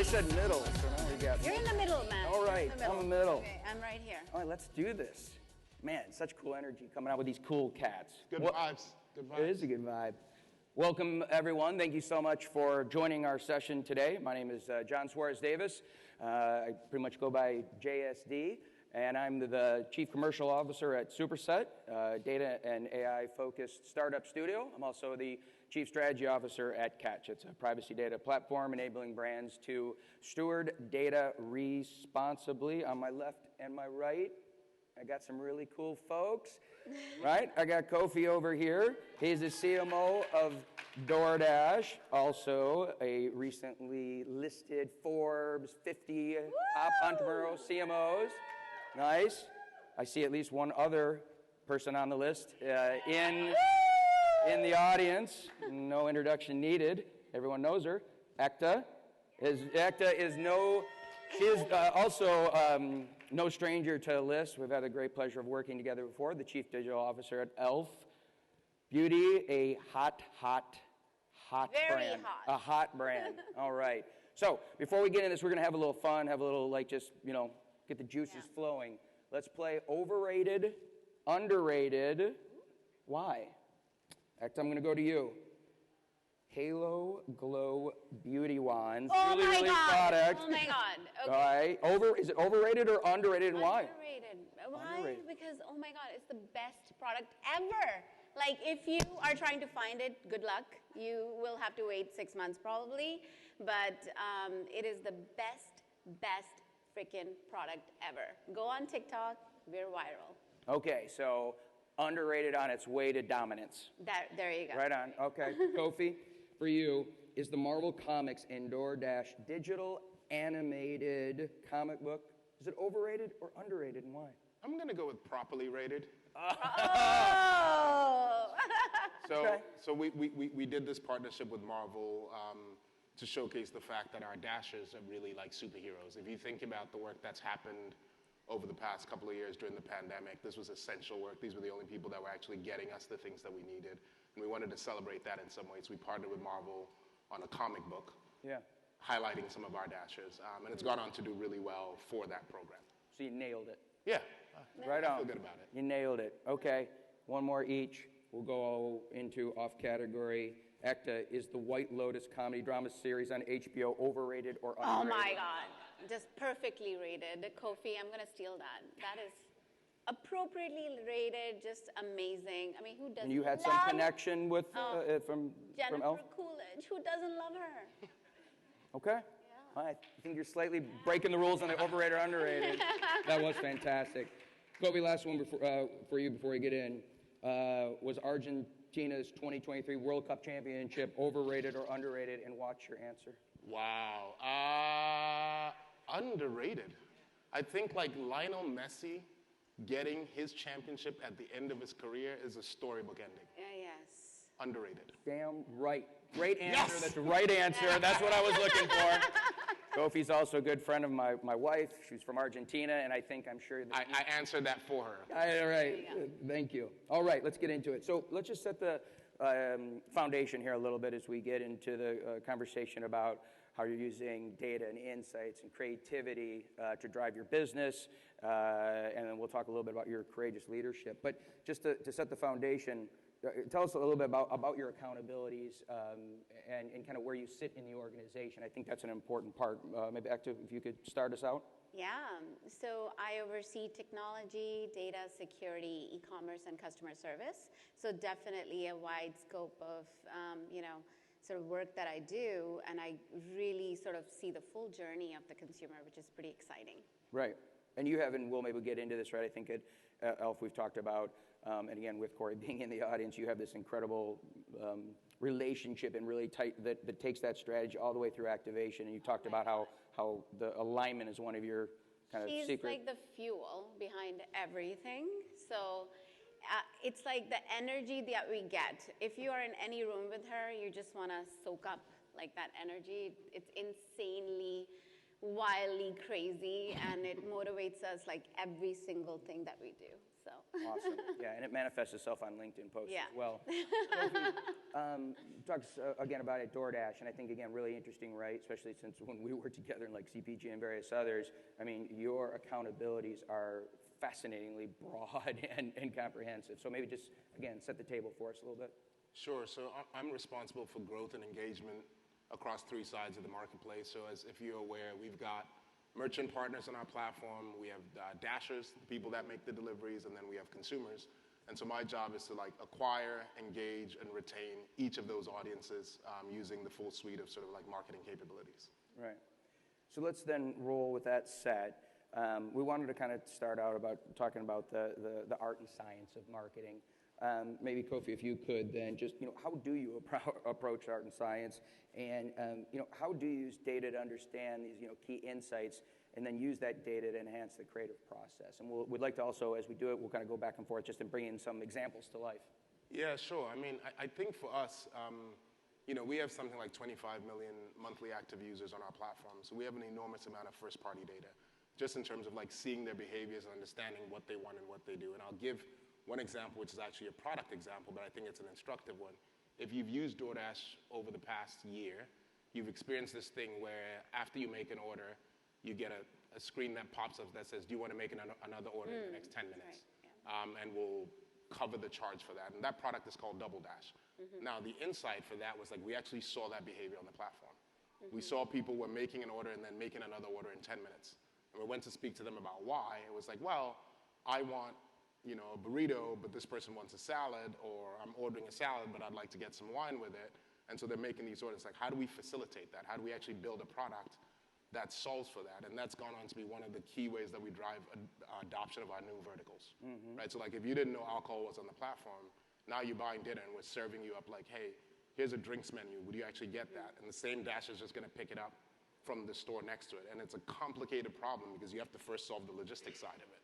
They said middle, so now we got... You're in the middle, man. All right, I'm in the middle. Okay, I'm right here. All right, let's do this. Man, such cool energy coming out with these cool cats. Good vibes. Good vibes. It is a good vibe. Welcome, everyone. Thank you so much for joining our session today. My name is John Suarez-Davis. I pretty much go by JSD, and I'm the Chief Commercial Officer at Superset, data and AI-focused startup studio. I'm also the Chief Strategy Officer at Ketch. It's a privacy data platform enabling brands to steward data responsibly. On my left and my right, I got some really cool folks, right? I got Kofi over here. He's the CMO of DoorDash, also a recently listed Forbes 50 top entrepreneurial CMOs. Nice. I see at least one other person on the list in the audience. No introduction needed. Everyone knows her. Ekta is also no stranger to the list. We've had the great pleasure of working together before. The Chief Digital Officer at e.l.f. Beauty, a hot Very brand. hot. A hot brand. All right. So before we get into this, we're going to have a little fun, have a little, get the juices flowing. Let's play overrated, underrated. Why? Ekta, I'm going to go to you. Halo Glow Beauty Wands. Oh really, my really God. product. Oh my God. Okay. All right. Is it overrated or underrated, and why? Underrated. Why? Underrated. Because, oh my God, it's the best product ever. Like, if you are trying to find it, good luck. You will have to wait 6 months probably. But it is the best freaking product ever. Go on TikTok. We're viral. Okay, so underrated on its way to dominance. There you go. Right on. Okay. Kofi, for you, is the Marvel Comics and DoorDash digital animated comic book, is it overrated or underrated, and why? I'm going to go with properly rated. Oh! So we did this partnership with Marvel to showcase the fact that our Dashers are really like superheroes. If you think about the work that's happened over the past couple of years during the pandemic, this was essential work. These were the only people that were actually getting us the things that we needed. And we wanted to celebrate that in some ways. We partnered with Marvel on a comic book, highlighting some of our Dashers. And it's gone on to do really well for that program. So you nailed it. Yeah. Right on. I feel good about it. You nailed it. Okay. One more each. We'll go into off category. Ekta, is the White Lotus comedy drama series on HBO overrated or underrated? Oh my God. Just perfectly rated. Kofi, I'm going to steal that. That is appropriately rated, just amazing. I mean, who doesn't And you had some connection with from Jennifer e.l.f.? Coolidge. Who doesn't love her? Okay. Yeah. All right. I think you're slightly breaking the rules on the overrated or underrated. That was fantastic. Kobe, last one for you before we get in. Was Argentina's 2023 World Cup Championship overrated or underrated? And what's your answer? Wow. Underrated. I think like Lionel Messi getting his championship at the end of his career is a storybook ending. Yes. Underrated. Damn right. Great answer. Yes! That's the right answer. That's what I was looking for. Kofi's also a good friend of my wife. She's from Argentina, and I'm sure that I answered that for her. All right. Thank you. All right, let's get into it. So let's just set the foundation here a little bit as we get into the conversation about how you're using data and insights and creativity to drive your business, and then we'll talk a little bit about your courageous leadership. But just to set the foundation, tell us a little bit about your accountabilities and kind of where you sit in the organization. I think that's an important part. Maybe, Ekta, if you could start us out. Yeah, so I oversee technology, data security, e-commerce, and customer service. So definitely a wide scope of, sort of work that I do, and I really sort of see the full journey of the consumer, which is pretty exciting. Right. And you have, and we'll maybe get into this, right? I think at e.l.f. we've talked about, and again, with Corey being in the audience, you have this incredible relationship and really tight that takes that strategy all the way through activation. And you talked about how the alignment is one of your kind of secret. She's like the fuel behind everything. So it's like the energy that we get. If you are in any room with her, you just want to soak up like that energy. It's insanely, wildly crazy, and it motivates us like every single thing that we do. So Awesome. Yeah, and it manifests itself on LinkedIn posts Yeah. as well. Sophie, talk again about it, DoorDash, and I think, again, really interesting, right? Especially since when we were together in like CPG and various others, I mean, your accountabilities are fascinatingly broad and comprehensive. So maybe just, again, set the table for us a little bit. Sure. So I'm responsible for growth and engagement across three sides of the marketplace. So as if you're aware, we've got merchant partners on our platform. We have dashers, the people that make the deliveries, and then we have consumers. And so my job is to like acquire, engage, and retain each of those audiences using the full suite of sort of like marketing capabilities. Right. So let's then roll with that set. We wanted to kind of start out about talking about the art and science of marketing. Maybe Kofi, if you could then just, how do you approach art and science, and how do you use data to understand these, key insights, and then use that data to enhance the creative process? And we'd like to also, as we do it, we'll kind of go back and forth just to bring in some examples to life. Yeah, sure. I mean, I think for us, we have something like 25 million monthly active users on our platform, so we have an enormous amount of first-party data, just in terms of like seeing their behaviors and understanding what they want and what they do. And I'll give one example, which is actually a product example, but I think it's an instructive one. If you've used DoorDash over the past year, you've experienced this thing where after you make an order, you get a screen that pops up that says, do you want to make another order in the next 10 minutes? Right. Yeah. And we'll cover the charge for that. And that product is called DoubleDash. Mm-hmm. Now, the insight for that was like we actually saw that behavior on the platform. Mm-hmm. We saw people were making an order and then making another order in 10 minutes. And we went to speak to them about why. It was like, well, I want a burrito, but this person wants a salad, or I'm ordering a salad, but I'd like to get some wine with it. And so they're making these orders. Like, how do we facilitate that? How do we actually build a product that solves for that? And that's gone on to be one of the key ways that we drive adoption of our new verticals, right? So like if you didn't know alcohol was on the platform, now you're buying dinner and we're serving you up like, hey, here's a drinks menu. Would you actually get that? And the same dash is just going to pick it up from the store next to it. And it's a complicated problem because you have to first solve the logistics side of it,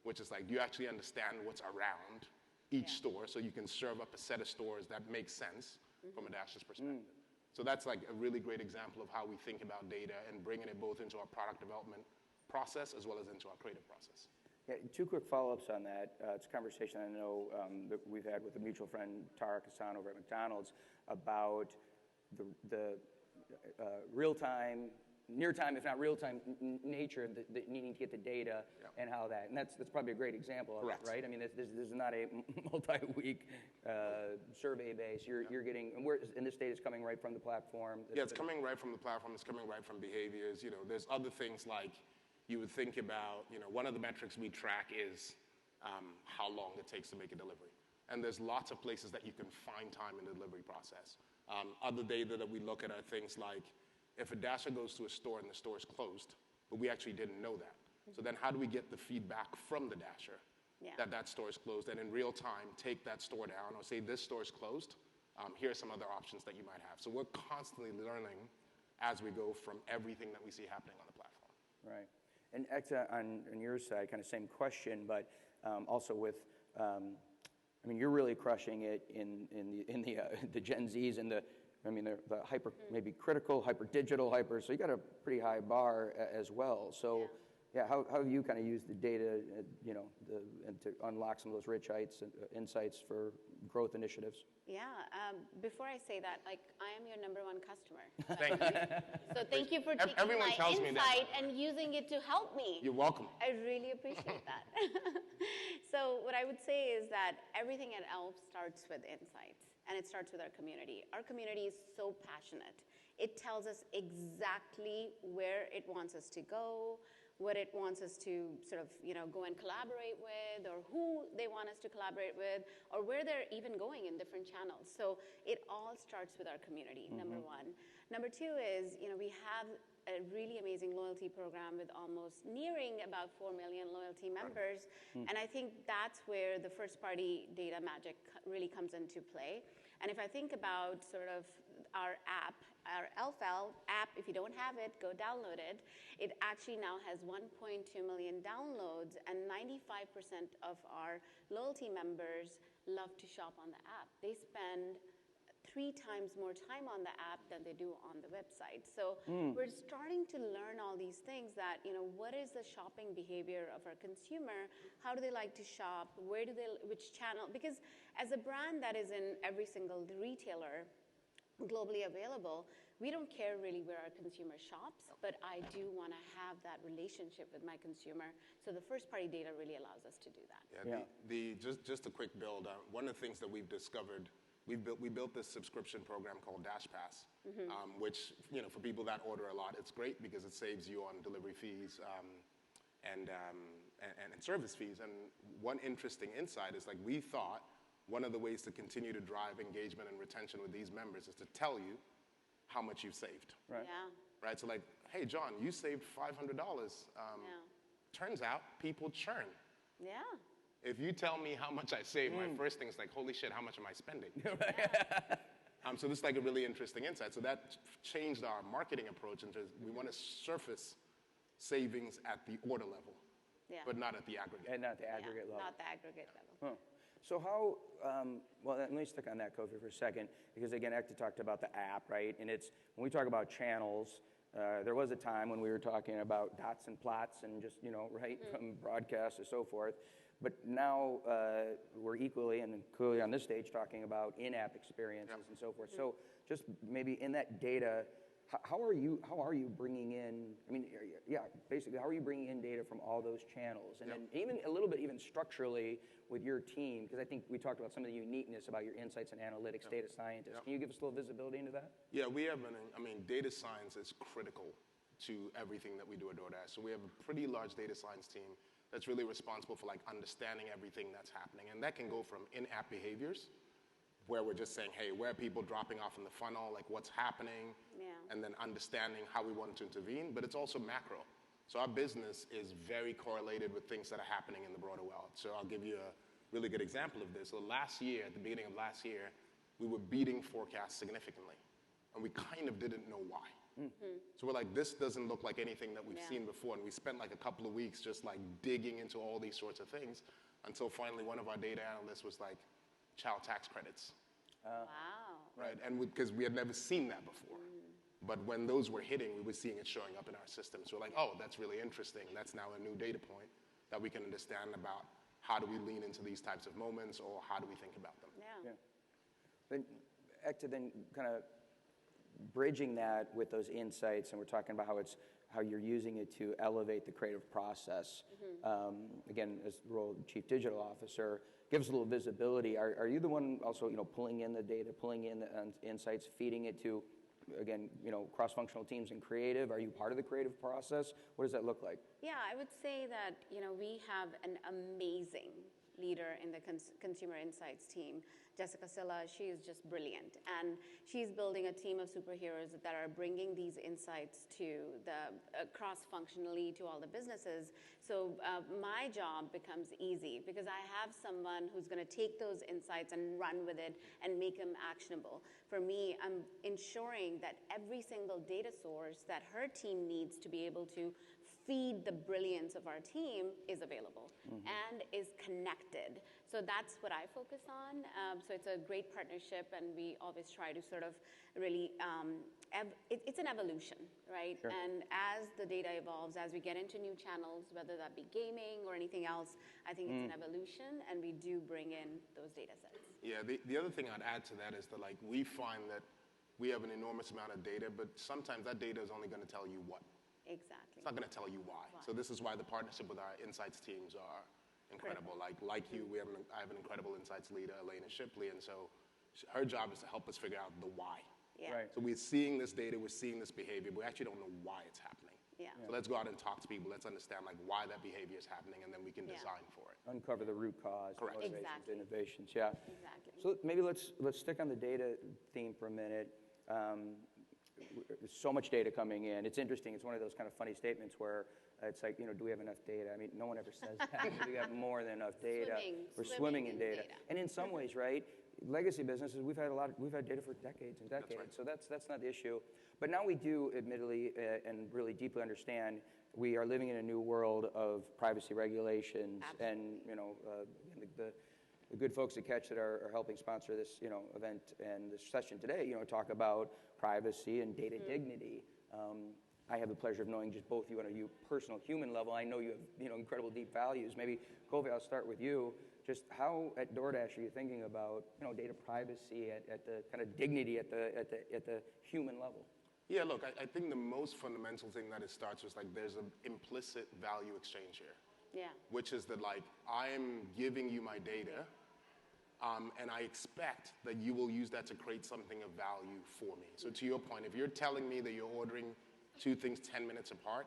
which is like, do you actually understand what's around each store so you can serve up a set of stores that make sense from a dasher's perspective? So that's like a really great example of how we think about data and bringing it both into our product development process as well as into our creative process. Yeah, two quick follow-ups on that. It's a conversation I know that we've had with a mutual friend, Tara Kassan over at McDonald's, about the real-time, near-time, if not real-time, nature of the needing to get the data and how that, and that's probably a great example of it, right? I mean, this is not a multi-week survey base. You're getting, and this data is coming right from the platform. Yeah, it's coming right from the platform. It's coming right from behaviors. There's other things like you would think about, one of the metrics we track is how long it takes to make a delivery. And there's lots of places that you can find time in the delivery process. Other data that we look at are things like, if a dasher goes to a store and the store is closed, but we actually didn't know that. So then how do we get the feedback from the dasher that store is closed, and in real time take that store down or say this store is closed, here are some other options that you might have. So we're constantly learning as we go from everything that we see happening on the platform. Right. And Ekta, on your side, kind of same question, but also with, I mean, you're really crushing it in the Gen Zs and the hyper, maybe critical, hyper digital, so you got a pretty high bar as well. So, how have you kind of used the data, and to unlock some of those rich insights for growth initiatives? Yeah. Before I say that, I am your number one customer. Thank you. So thank you for taking Everyone my insight and that. using it to help me. You're welcome. I really appreciate that. So what I would say is that everything at e.l.f. starts with insights, and it starts with our community. Our community is so passionate. It tells us exactly where it wants us to go, what it wants us to sort of, go and collaborate with, or who they want us to collaborate with, or where they're even going in different channels. So it all starts with our community, number one. Number two is, we have a really amazing loyalty program with almost nearing about 4 million loyalty members. And I think that's where the first-party data magic really comes into play. And if I think about sort of our app, our e.l.f. app, if you don't have it, go download it. It actually now has 1.2 million downloads, and 95% of our loyalty members love to shop on the app. They spend 3 times more time on the app than they do on the website. So we're starting to learn all these things that, what is the shopping behavior of our consumer? How do they like to shop? Which channel? Because as a brand that is in every single retailer globally available, we don't care really where our consumer shops, but I do want to have that relationship with my consumer. So the first-party data really allows us to do that. Just a quick build. One of the things that we've discovered, we built this subscription program called Dash Pass, which for people that order a lot, it's great because it saves you on delivery fees and service fees. And one interesting insight is we thought one of the ways to continue to drive engagement and retention with these members is to tell you how much you've saved. Right. Yeah. Right. So hey, John, you saved $500. Turns out people churn. Yeah. If you tell me how much I saved, my first thing is holy shit, how much am I spending? So this is a really interesting insight. So that changed our marketing approach into we want to surface savings at the order level, but not at the aggregate. And not the aggregate level. Not the aggregate level. Huh. So how, let me stick on that, Kofi, for a second, because again, Ekta talked about the app, right? And when we talk about channels, there was a time when we were talking about dots and plots and just, right, from broadcast and so forth. But now we're equally and clearly on this stage talking about in-app experiences and so forth. So just maybe in that data, how are you bringing in, basically, how are you bringing in data from all those channels? And then even a little bit even structurally with your team, because I think we talked about some of the uniqueness about your insights and analytics data scientists. Can you give us a little visibility into that? Yeah, we have data science is critical to everything that we do at DoorDash. So we have a pretty large data science team that's really responsible for understanding everything that's happening. And that can go from in-app behaviors, where we're just saying, hey, where are people dropping off in the funnel, what's happening, and then understanding how we want to intervene, but it's also macro. So our business is very correlated with things that are happening in the broader world. So I'll give you a really good example of this. So last year, at the beginning of last year, we were beating forecasts significantly, and we kind of didn't know why. So we're this doesn't look like anything that we've seen before, and we spent a couple of weeks just digging into all these sorts of things until finally one of our data analysts was child tax credits. Wow. Right, and because we had never seen that before. But when those were hitting, we were seeing it showing up in our system. So we're oh, that's really interesting. That's now a new data point that we can understand about how do we lean into these types of moments, or how do we think about them. Yeah. But Ekta, then kind of bridging that with those insights, and we're talking about how you're using it to elevate the creative process. Again, as the role of Chief Digital Officer, give us a little visibility. Are you the one also, pulling in the data, pulling in the insights, feeding it to, again, cross-functional teams and creative? Are you part of the creative process? What does that look like? Yeah, I would say that, we have an amazing leader in the consumer insights team, Jessica Silla. She is just brilliant, and she's building a team of superheroes that are bringing these insights to the cross-functionally to all the businesses. So my job becomes easy because I have someone who's going to take those insights and run with it and make them actionable. For me, I'm ensuring that every single data source that her team needs to be able to feed the brilliance of our team is available and is connected. So that's what I focus on. So it's a great partnership, and we always try to sort of really, it's an evolution, right? Sure. And as the data evolves, as we get into new channels, whether that be gaming or anything else, I think it's an evolution, and we do bring in those data sets. Yeah, the other thing I'd add to that is that we find that we have an enormous amount of data, but sometimes that data is only going to tell you what. Exactly. It's not going to tell you why. So this is why the partnership with our insights teams are incredible. Like you, I have an incredible insights leader, Elena Shipley, and so her job is to help us figure out the why. Yeah. Right. So we're seeing this data, we're seeing this behavior, but we actually don't know why it's happening. Yeah. So let's go out and talk to people. Let's understand why that behavior is happening, and then we can design for it. Uncover the root cause, Correct. motivations, Exactly. innovations. Yeah. Exactly. So maybe let's stick on the data theme for a minute. There's so much data coming in. It's interesting. It's one of those kind of funny statements where it's do we have enough data? I mean, no one ever says that. We have more than enough data. We're swimming in data. And in some ways, right, legacy businesses, we've had data for decades and decades. That's right. So that's not the issue. But now we do, admittedly, and really deeply understand, we are living in a new world of privacy regulations. Absolutely. And the good folks at Ketch that are helping sponsor this, event and this session today, talk about privacy and data dignity. I have the pleasure of knowing just both you on a personal human level. I know you have, incredible deep values. Maybe, Kofi, I'll start with you. Just how at DoorDash are you thinking about, data privacy at the kind of dignity at the human level? Yeah, look, I think the most fundamental thing that it starts with, there's an implicit value exchange here. Yeah. Which is that, I'm giving you my data, and I expect that you will use that to create something of value for me. So to your point, if you're telling me that you're ordering 2 things 10 minutes apart,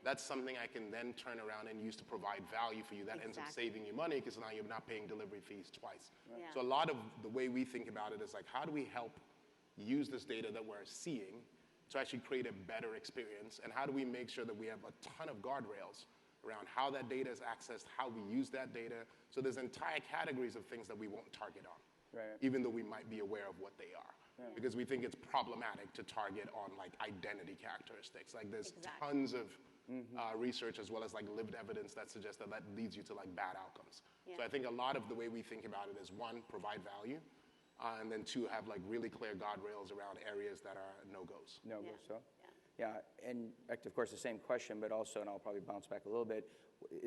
that's something I can then turn around and use to provide value for you. That ends up saving you money because now you're not paying delivery fees twice. Right. Yeah. So a lot of the way we think about it is how do we help use this data that we're seeing to actually create a better experience, and how do we make sure that we have a ton of guardrails around how that data is accessed, how we use that data. So there's entire categories of things that we won't target on, even though we might be aware of what they are. Yeah. Because we think it's problematic to target on identity characteristics. There's tons of research as well as lived evidence that suggests that leads you to bad outcomes. Yeah. So I think a lot of the way we think about it is 1, provide value, and then 2, have really clear guardrails around areas that are no-goes. No-goes, so? Yeah, and of course the same question, but also, and I'll probably bounce back a little bit,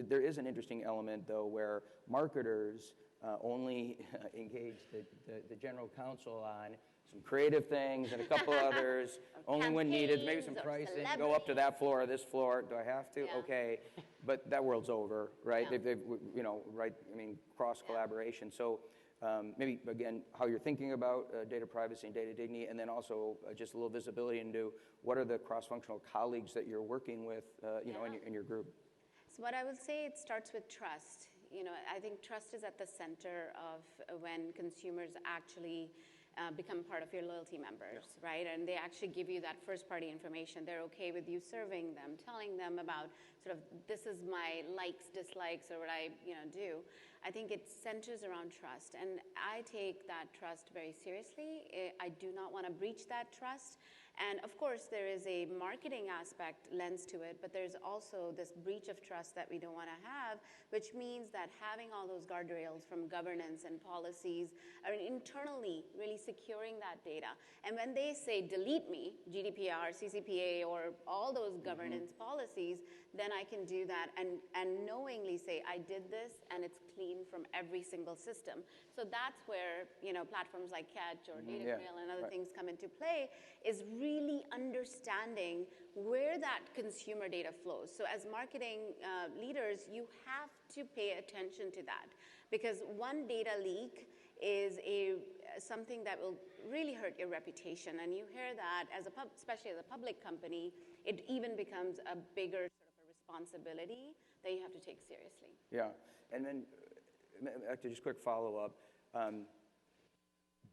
there is an interesting element though where marketers only engage the general counsel on some creative things and a couple others, only when needed, maybe some pricing, go up to that floor or this floor, do I have to? Yeah. Okay, but that world's over, right? Yeah. They've right, cross-collaboration. So maybe, again, how you're thinking about data privacy and data dignity, and then also just a little visibility into what are the cross-functional colleagues that you're working with, in your group. So what I would say, it starts with trust. I think trust is at the center of when consumers actually become part of your loyalty members, right? And they actually give you that first-party information. They're okay with you serving them, telling them about sort of this is my likes, dislikes, or what I do. I think it centers around trust, and I take that trust very seriously. I do not want to breach that trust. And of course, there is a marketing aspect lens to it, but there's also this breach of trust that we don't want to have, which means that having all those guardrails from governance and policies, internally really securing that data. And when they say delete me, GDPR, CCPA, or all those governance policies, then I can do that and knowingly say I did this and it's clean from every single system. So that's where platforms like Ketch or DataGrail and other things come into play, is really understanding where that consumer data flows. So as marketing leaders, you have to pay attention to that, because one data leak is something that will really hurt your reputation. And you hear that especially as a public company, it even becomes a bigger sort of a responsibility that you have to take seriously. Yeah, and then actually just quick follow-up.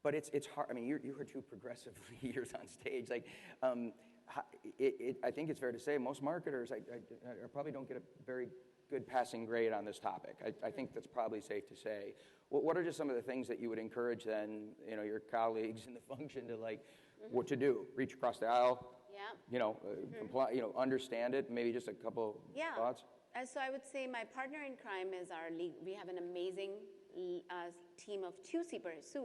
But it's hard. You were 2 progressive leaders on stage. I think it's fair to say most marketers I probably don't get a very good passing grade on this topic. I think that's probably safe to say. What are just some of the things that you would encourage then, your colleagues in the function to what to do? Reach across the aisle. Yeah. Comply. Understand it. Maybe just a couple thoughts. So I would say my partner in crime is our league. We have an amazing team of 3 superheroes.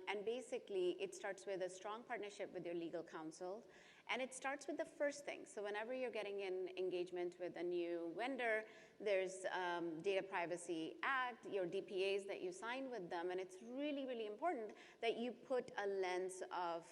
And basically, it starts with a strong partnership with your legal counsel. And it starts with the first thing. So whenever you're getting in engagement with a new vendor, there's Data Privacy Act, your DPAs that you sign with them. And it's really, really important that you put a lens of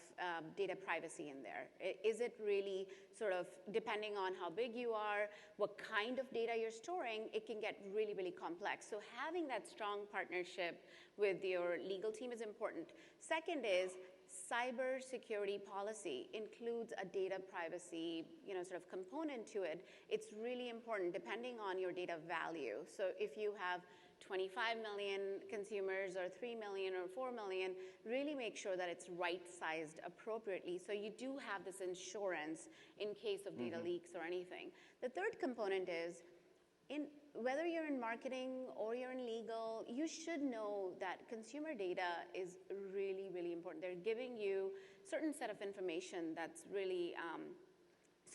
data privacy in there. Is it really sort of, depending on how big you are, what kind of data you're storing, it can get really, really complex. So having that strong partnership with your legal team is important. Second is, cybersecurity policy includes a data privacy, sort of component to it. It's really important depending on your data value. So if you have 25 million consumers or 3 million or 4 million, really make sure that it's right-sized appropriately so you do have this insurance in case of data leaks or anything. The third component is, whether you're in marketing or you're in legal, you should know that consumer data is really, really important. They're giving you a certain set of information that's really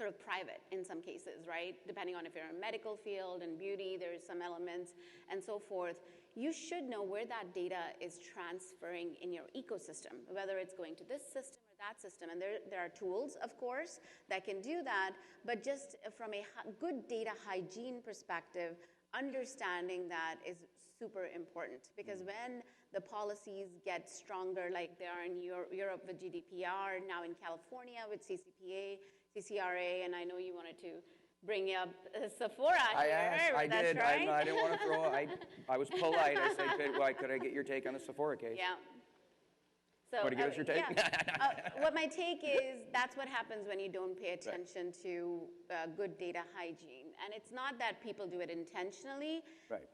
sort of private in some cases, right? Depending on if you're in a medical field and beauty, there's some elements and so forth. You should know where that data is transferring in your ecosystem, whether it's going to this system or that system. And there are tools, of course, that can do that. But just from a good data hygiene perspective, understanding that is super important. Because when the policies get stronger, like they are in Europe with GDPR, now in California with CCRA, and I know you wanted to bring up Sephora here. I That's did. right. I didn't want to throw. I was polite. I said, could I get your take on the Sephora case? Yeah. So, Want to give us your take? Yeah. What my take is, that's what happens when you don't pay attention to good data hygiene. And it's not that people do it intentionally. Right.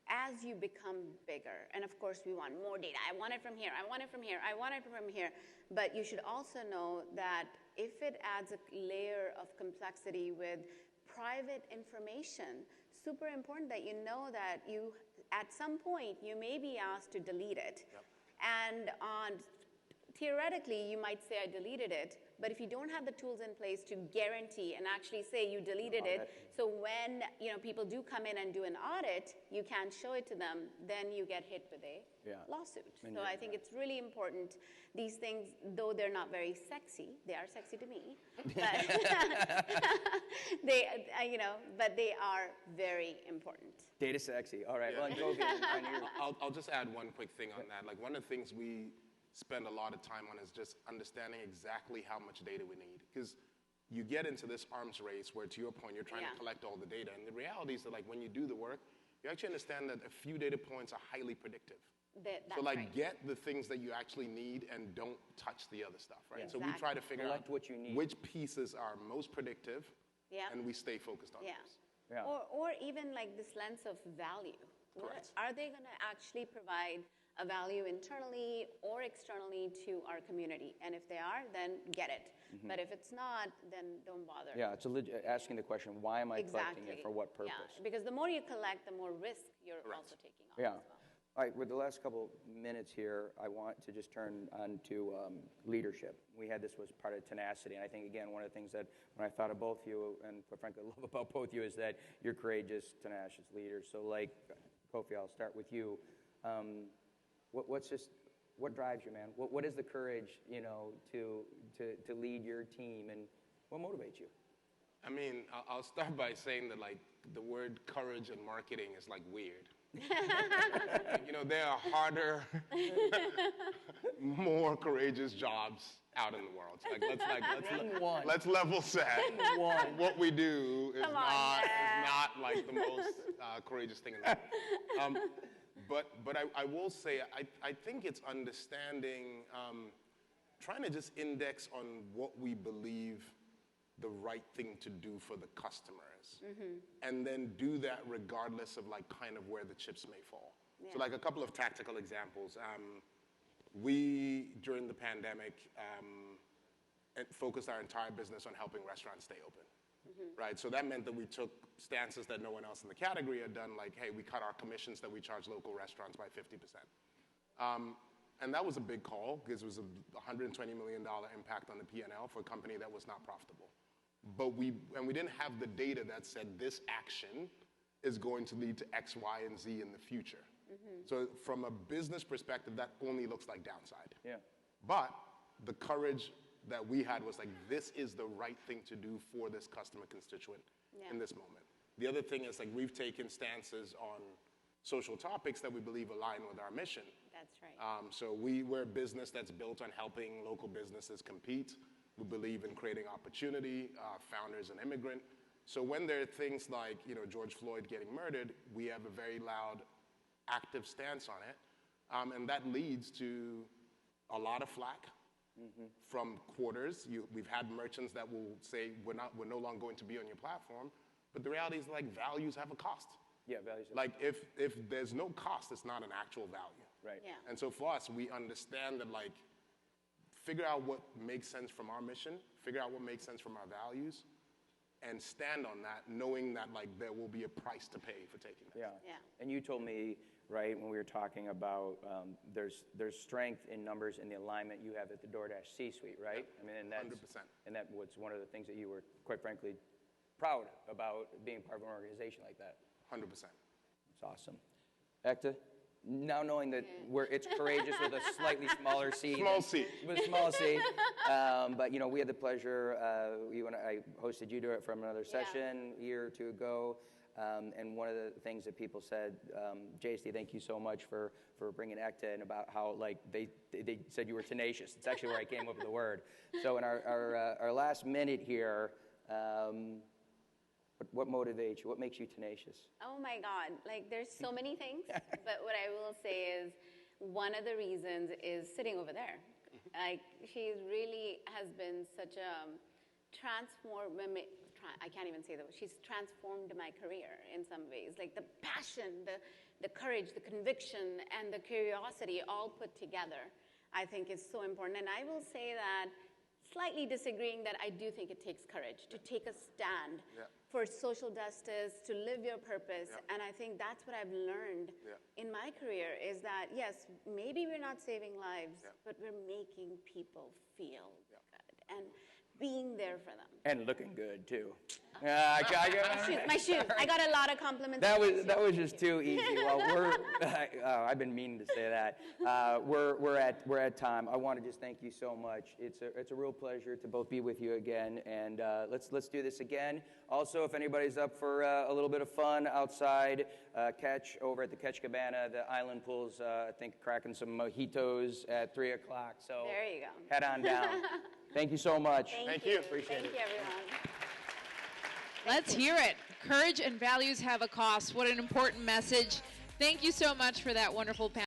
As you become bigger, and of course we want more data. I want it from here. I want it from here. I want it from here. But you should also know that if it adds a layer of complexity with private information, super important that you know that you, at some point, you may be asked to delete it. Yep. And theoretically, you might say, I deleted it, but if you don't have the tools in place to guarantee and actually say you deleted it, so when people do come in and do an audit, you can't show it to them, then you get hit with a lawsuit. So I think it's really important. These things, though they're not very sexy, they are sexy to me, but but they are very important. Data sexy. All right. Yeah. Well, go I'll just add one quick thing on that. Like, one of the things we spend a lot of time on is just understanding exactly how much data we need. Because you get into this arms race where, to your point, you're trying to collect all the data. And the reality is that, like, when you do the work, you actually understand that a few data points are highly predictive. That's so, like, right. get the things that you actually need and don't touch the other stuff, right? Yeah. So we try to figure out what you need. which pieces are most predictive, and we stay focused on those. Yeah. Or even like this lens of value. Correct. Are they going to actually provide a value internally or externally to our community? And if they are, then get it. Mm-hmm. But if it's not, then don't bother. Yeah, it's asking the question, why am I collecting it, for what purpose? Yeah, because the more you collect, the more risk you're also taking on as well. All right, with the last couple minutes here, I want to just turn on to leadership. We had this was part of Tenacity, and I think, again, one of the things that when I thought of both you, and quite frankly, love about both you, is that you're courageous, tenacious leaders. So, like, Kofi, I'll start with you. What drives you, man? What is the courage, to lead your team, and what motivates you? I mean, I'll start by saying that, like, the word courage in marketing is, like, weird. There are harder, more courageous jobs out in the world. So, let's level set. What we do is not like the most courageous thing in the world. But I will say, I think it's understanding, trying to just index on what we believe the right thing to do for the customers, and then do that regardless of, like, kind of where the chips may fall. Yeah. So, like, a couple of tactical examples. We, during the pandemic, focused our entire business on helping restaurants stay open, right? So that meant that we took stances that no one else in the category had done, like, hey, we cut our commissions that we charge local restaurants by 50%. And that was a big call, because it was a $120 million impact on the P&L for a company that was not profitable. But we didn't have the data that said this action is going to lead to X, Y, and Z in the future. So from a business perspective, that only looks like downside. Yeah. But the courage that we had was like, this is the right thing to do for this customer constituent in this moment. The other thing is, like, we've taken stances on social topics that we believe align with our mission. That's right. So we're a business that's built on helping local businesses compete. We believe in creating opportunity, founders and immigrant. So when there are things like, George Floyd getting murdered, we have a very loud, active stance on it. And that leads to a lot of flack from quarters. We've had merchants that will say, we're no longer going to be on your platform. But the reality is, like, values have a cost. Yeah, values. Like, if there's no cost, it's not an actual value. Right. Yeah. And so for us, we understand that, like, figure out what makes sense from our mission, figure out what makes sense from our values, and stand on that, knowing that, like, there will be a price to pay for taking that. Yeah. And you told me right? When we were talking about there's strength in numbers in the alignment you have at the DoorDash C-suite, right? I mean, and that's 100%. And that was one of the things that you were, quite frankly, proud about being part of an organization like that. 100%. It's awesome. Ekta, now knowing that it's courageous with a slightly smaller C. Small C. With a small C. But, you know, we had the pleasure, you and I hosted you to it from another session a year or two ago. And one of the things that people said, JSD, thank you so much for bringing Ekta in, about how, like, they said you were tenacious. It's actually where I came up with the word. So in our last minute here, what motivates you? What makes you tenacious? Oh my God, like there's so many things, but what I will say is one of the reasons is sitting over there. Like she really has been such a I can't even say that. She's transformed my career in some ways. Like the passion, the courage, the conviction, and the curiosity all put together, I think is so important. And I will say that, slightly disagreeing, that I do think it takes courage to take a stand for social justice, to live your purpose. And I think that's what I've learned in my career, is that, yes, maybe we're not saving lives, but we're making people feel good and being there for them. And looking good, too. My shoes. I got a lot of compliments. That was just too easy. Well, I've been meaning to say that. We're at time. I want to just thank you so much. It's a real pleasure to both be with you again, and let's do this again. Also, if anybody's up for a little bit of fun outside, Ketch over at the Ketch Cabana, the island pool's I think cracking some mojitos at 3 o'clock. So there you go. Head on down. Thank you so much. Thank you. Appreciate it. Thank you, everyone. Let's hear it. Courage and values have a cost. What an important message. Thank you so much for that wonderful panel.